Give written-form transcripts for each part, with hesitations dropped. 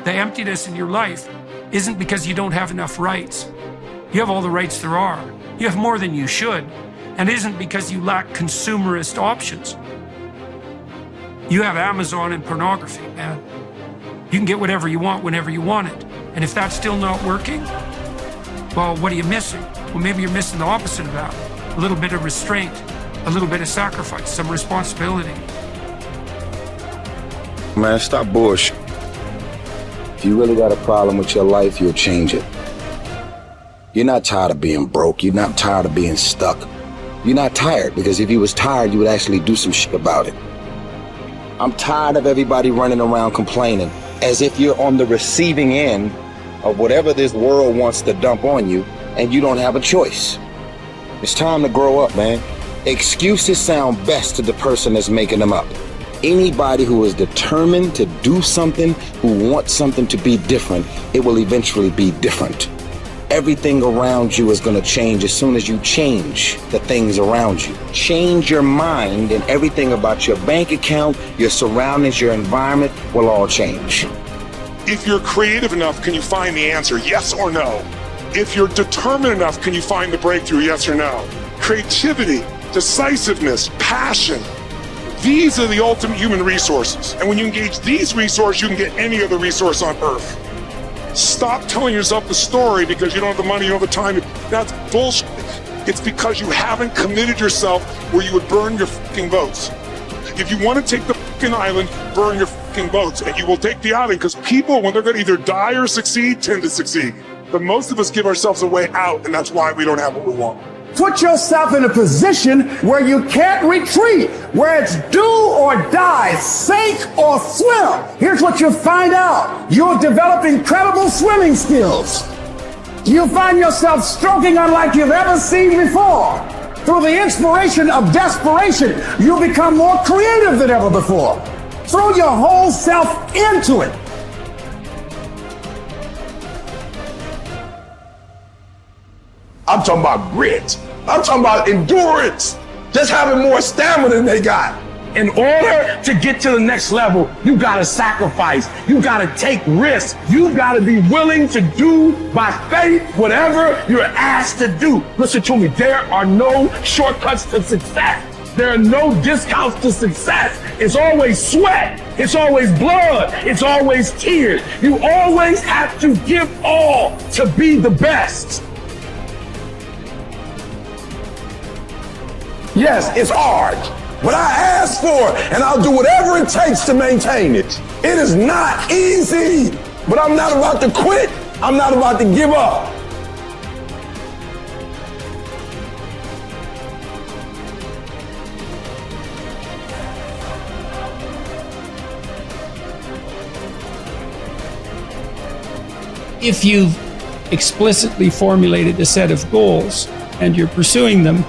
The emptiness in your life isn't because you don't have enough rights. You have all the rights there are. You have more than you should. And it isn't because you lack consumerist options. You have Amazon and pornography, man. You can get whatever you want whenever you want it. And if that's still not working, well, what are you missing? Well, maybe you're missing the opposite of that. A little bit of restraint, a little bit of sacrifice, some responsibility. Man, stop bullshit. If you really got a problem with your life, you'll change it. You're not tired of being broke. You're not tired of being stuck. You're not tired, because if you was tired, you would actually do some shit about it. I'm tired of everybody running around complaining as if you're on the receiving end of whatever this world wants to dump on you and you don't have a choice. It's time to grow up, man. Excuses sound best to the person that's making them up. Anybody who is determined to do something, who wants something to be different, it will eventually be different. Everything around you is going to change as soon as you change the things around you. Change your mind and everything about your bank account, your surroundings, your environment will all change. If you're creative enough, can you find the answer? Yes or no? If you're determined enough, can you find the breakthrough? Yes or no? Creativity, decisiveness, passion. These are the ultimate human resources. And when you engage these resources, you can get any other resource on earth. Stop telling yourself the story because you don't have the money, you don't have the time. That's bullshit. It's because you haven't committed yourself where you would burn your fucking votes. If you want to take the fucking island, burn your fucking votes, and you will take the island, because people, when they're going to either die or succeed, tend to succeed. But most of us give ourselves a way out, and that's why we don't have what we want. Put yourself in a position where you can't retreat, where it's do or die, sink or swim. Here's what you'll find out. You'll develop incredible swimming skills. You'll find yourself stroking unlike you've ever seen before. Through the inspiration of desperation, you'll become more creative than ever before. Throw your whole self into it. I'm talking about grit. I'm talking about endurance. Just having more stamina than they got. In order to get to the next level, you gotta sacrifice. You gotta take risks. You gotta be willing to do by faith whatever you're asked to do. Listen to me, there are no shortcuts to success. There are no discounts to success. It's always sweat. It's always blood. It's always tears. You always have to give all to be the best. Yes, it's hard, but I ask for it, and I'll do whatever it takes to maintain it. It is not easy, but I'm not about to quit. I'm not about to give up. If you've explicitly formulated a set of goals and you're pursuing them,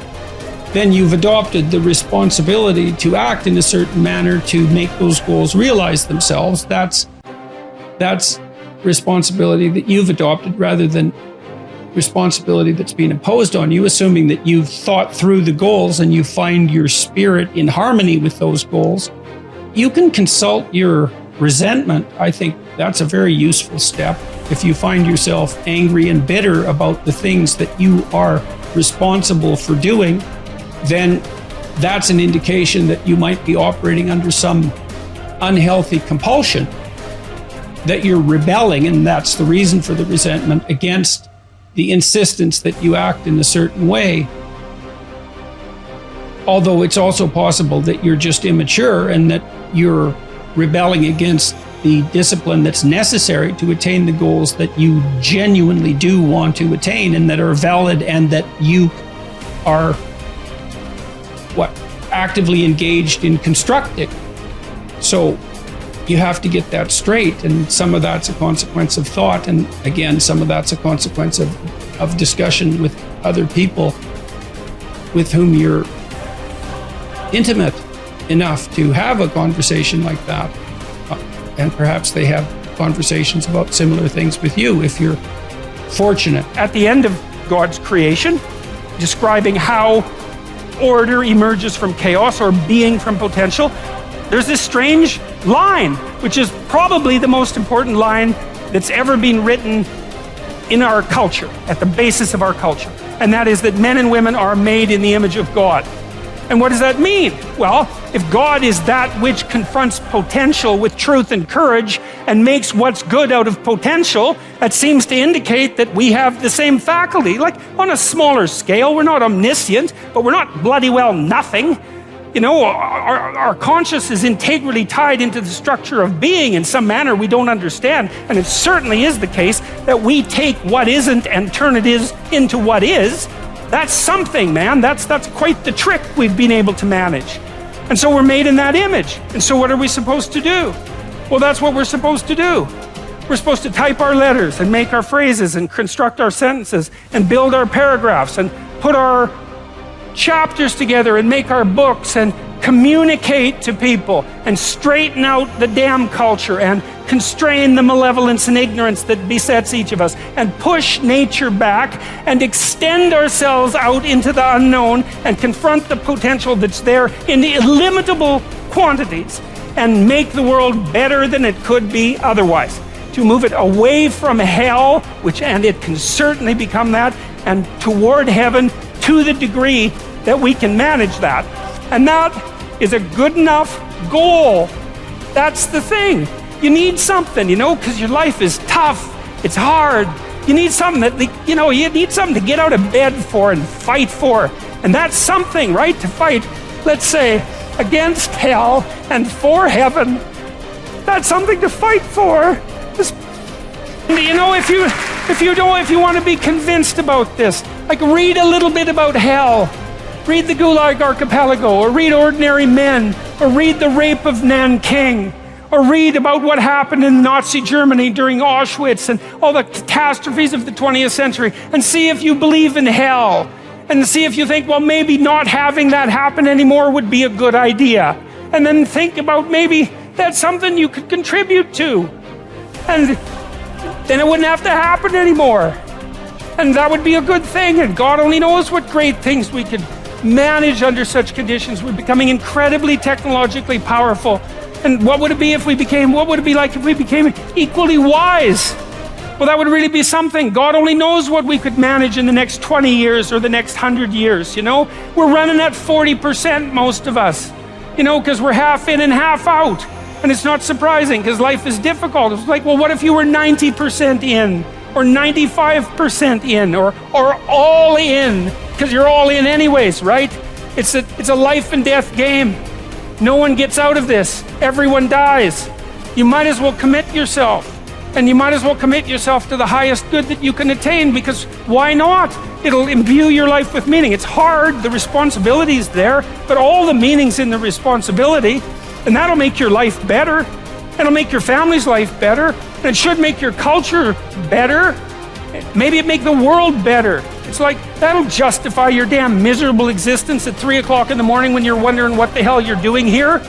then you've adopted the responsibility to act in a certain manner to make those goals realize themselves. That's responsibility that you've adopted rather than responsibility that's being imposed on you, assuming that you've thought through the goals and you find your spirit in harmony with those goals. You can consult your resentment. I think that's a very useful step. If you find yourself angry and bitter about the things that you are responsible for doing, then that's an indication that you might be operating under some unhealthy compulsion, that you're rebelling, and that's the reason for the resentment against the insistence that you act in a certain way. Although it's also possible that you're just immature and that you're rebelling against the discipline that's necessary to attain the goals that you genuinely do want to attain and that are valid and that you are actively engaged in constructing. So you have to get that straight, and some of that's a consequence of thought, and again, some of that's a consequence of discussion with other people with whom you're intimate enough to have a conversation like that, and perhaps they have conversations about similar things with you if you're fortunate. At the end of God's creation, describing how order emerges from chaos or being from potential, there's this strange line, which is probably the most important line that's ever been written in our culture, at the basis of our culture. And that is that men and women are made in the image of God. And what does that mean? Well, if God is that which confronts potential with truth and courage and makes what's good out of potential, that seems to indicate that we have the same faculty. Like on a smaller scale, we're not omniscient, but we're not bloody well nothing. You know, our conscious is integrally tied into the structure of being in some manner we don't understand. And it certainly is the case that we take what isn't and turn it into what is. That's something, man. That's quite the trick we've been able to manage. And so we're made in that image. And so what are we supposed to do? Well, that's what we're supposed to do. We're supposed to type our letters and make our phrases and construct our sentences and build our paragraphs and put our chapters together and make our books and communicate to people and straighten out the damn culture and constrain the malevolence and ignorance that besets each of us and push nature back and extend ourselves out into the unknown and confront the potential that's there in illimitable quantities and make the world better than it could be otherwise. To move it away from hell, and it can certainly become that, and toward heaven to the degree that we can manage that. And that is a good enough goal. That's the thing. You need something, you know, because your life is tough. It's hard. You need something you need something to get out of bed for and fight for. And that's something, right? To fight, let's say, against hell and for heaven. That's something to fight for. You know, if you want to be convinced about this, like read a little bit about hell. Read the Gulag Archipelago, or read Ordinary Men, or read The Rape of Nanking, or read about what happened in Nazi Germany during Auschwitz and all the catastrophes of the 20th century, and see if you believe in hell, and see if you think, well, maybe not having that happen anymore would be a good idea. And then think about maybe that's something you could contribute to. And then it wouldn't have to happen anymore. And that would be a good thing, and God only knows what great things we could manage under such conditions. We're becoming incredibly technologically powerful. And what would it be like if we became equally wise? Well, that would really be something. God only knows what we could manage in the next 20 years or the next 100 years, you know? We're running at 40%, most of us, you know, because we're half in and half out. And it's not surprising, because life is difficult. It's like, well, what if you were 90% in? Or 95% in, or all in, because you're all in anyways, right? It's a life and death game. No one gets out of this. Everyone dies. You might as well commit yourself. And you might as well commit yourself to the highest good that you can attain, because why not? It'll imbue your life with meaning. It's hard, the responsibility's there, but all the meaning's in the responsibility, and that'll make your life better. It'll make your family's life better. And it should make your culture better. Maybe it make the world better. It's like, that'll justify your damn miserable existence at 3 o'clock in the morning when you're wondering what the hell you're doing here.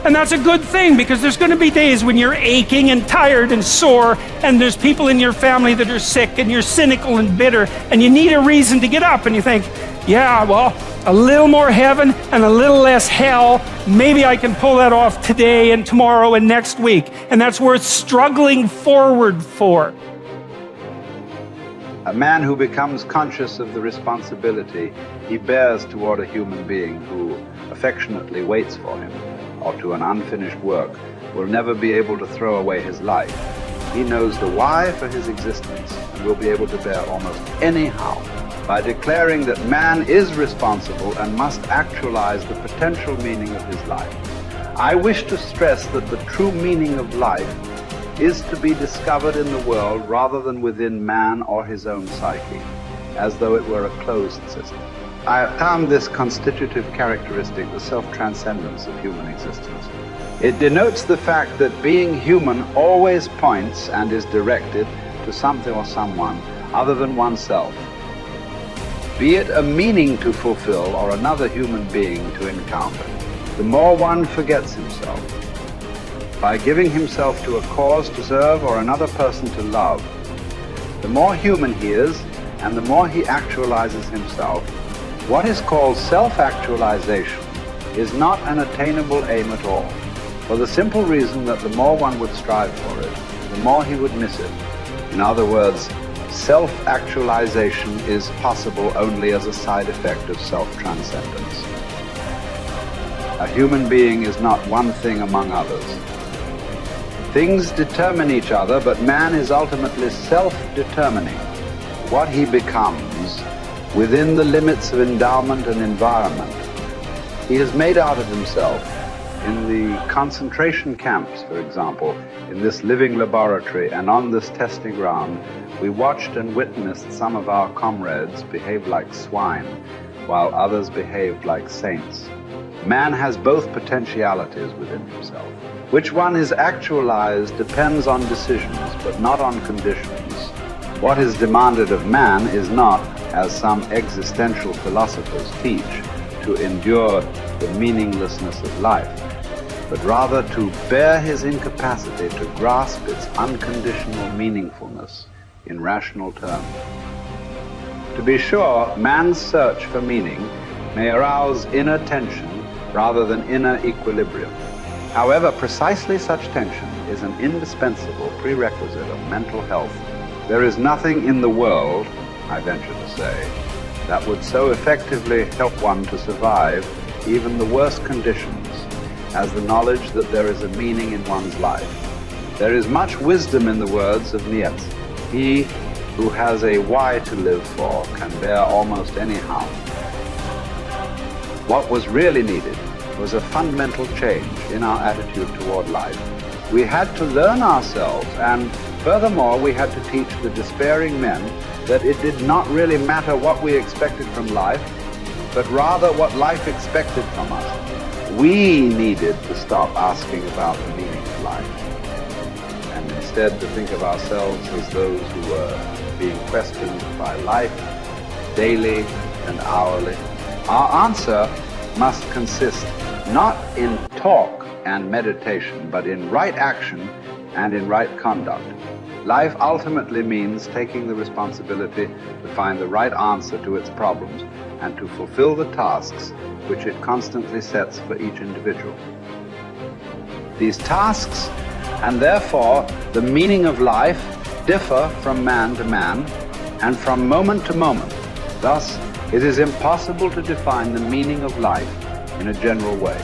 And that's a good thing, because there's going to be days when you're aching and tired and sore, and there's people in your family that are sick, and you're cynical and bitter, and you need a reason to get up, and you think, yeah, well, a little more heaven and a little less hell, maybe I can pull that off today and tomorrow and next week. And that's worth struggling forward for. A man who becomes conscious of the responsibility he bears toward a human being who affectionately waits for him, or to an unfinished work, will never be able to throw away his life. He knows the why for his existence and will be able to bear almost any how. By declaring that man is responsible and must actualize the potential meaning of his life. I wish to stress that the true meaning of life is to be discovered in the world rather than within man or his own psyche, as though it were a closed system. I have termed this constitutive characteristic the self-transcendence of human existence. It denotes the fact that being human always points and is directed to something or someone other than oneself. Be it a meaning to fulfill or another human being to encounter, the more one forgets himself. By giving himself to a cause to serve or another person to love, the more human he is and the more he actualizes himself. What is called self-actualization is not an attainable aim at all. for the simple reason that the more one would strive for it, the more he would miss it. In other words, self-actualization is possible only as a side effect of self-transcendence. A human being is not one thing among others. Things determine each other, but man is ultimately self-determining what he becomes within the limits of endowment and environment. He has made out of himself. In the concentration camps, for example, in this living laboratory and on this testing ground, we watched and witnessed some of our comrades behave like swine, while others behaved like saints. Man has both potentialities within himself. Which one is actualized depends on decisions, but not on conditions. What is demanded of man is not, as some existential philosophers teach, to endure the meaninglessness of life, but rather to bear his incapacity to grasp its unconditional meaningfulness in rational terms. To be sure, man's search for meaning may arouse inner tension rather than inner equilibrium. However, precisely such tension is an indispensable prerequisite of mental health. There is nothing in the world, I venture to say, that would so effectively help one to survive even the worst conditions as the knowledge that there is a meaning in one's life. There is much wisdom in the words of Nietzsche. He who has a why to live for can bear almost any harm. What was really needed was a fundamental change in our attitude toward life. We had to learn ourselves, and furthermore, we had to teach the despairing men that it did not really matter what we expected from life, but rather what life expected from us. We needed to stop asking about the meaning of life, and instead to think of ourselves as those who were being questioned by life daily and hourly. Our answer must consist not in talk and meditation, but in right action and in right conduct. Life ultimately means taking the responsibility to find the right answer to its problems and to fulfill the tasks which it constantly sets for each individual. These tasks, and therefore the meaning of life, differ from man to man and from moment to moment. Thus, it is impossible to define the meaning of life in a general way.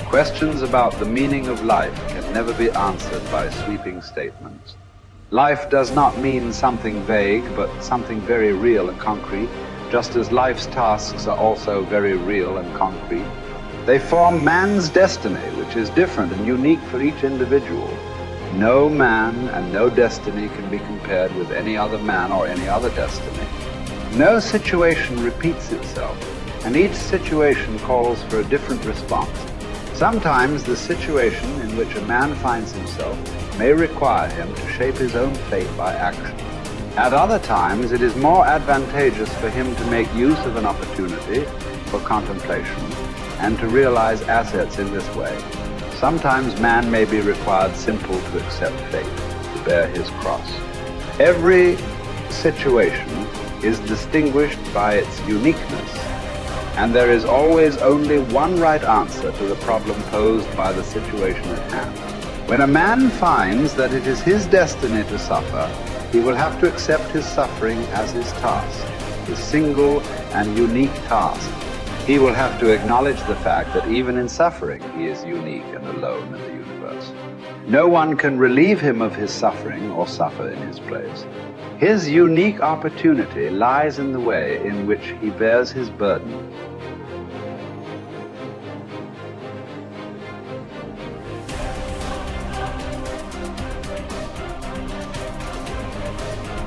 Questions about the meaning of life can never be answered by sweeping statements. Life does not mean something vague, but something very real and concrete, just as life's tasks are also very real and concrete. They form man's destiny, which is different and unique for each individual. No man and no destiny can be compared with any other man or any other destiny. No situation repeats itself, and each situation calls for a different response. Sometimes the situation in which a man finds himself may require him to shape his own fate by action. At other times, it is more advantageous for him to make use of an opportunity for contemplation and to realize assets in this way. Sometimes man may be required simply to accept fate, to bear his cross. Every situation is distinguished by its uniqueness, and there is always only one right answer to the problem posed by the situation at hand. When a man finds that it is his destiny to suffer, he will have to accept his suffering as his task, his single and unique task. He will have to acknowledge the fact that even in suffering, he is unique and alone in the universe. No one can relieve him of his suffering or suffer in his place. His unique opportunity lies in the way in which he bears his burden.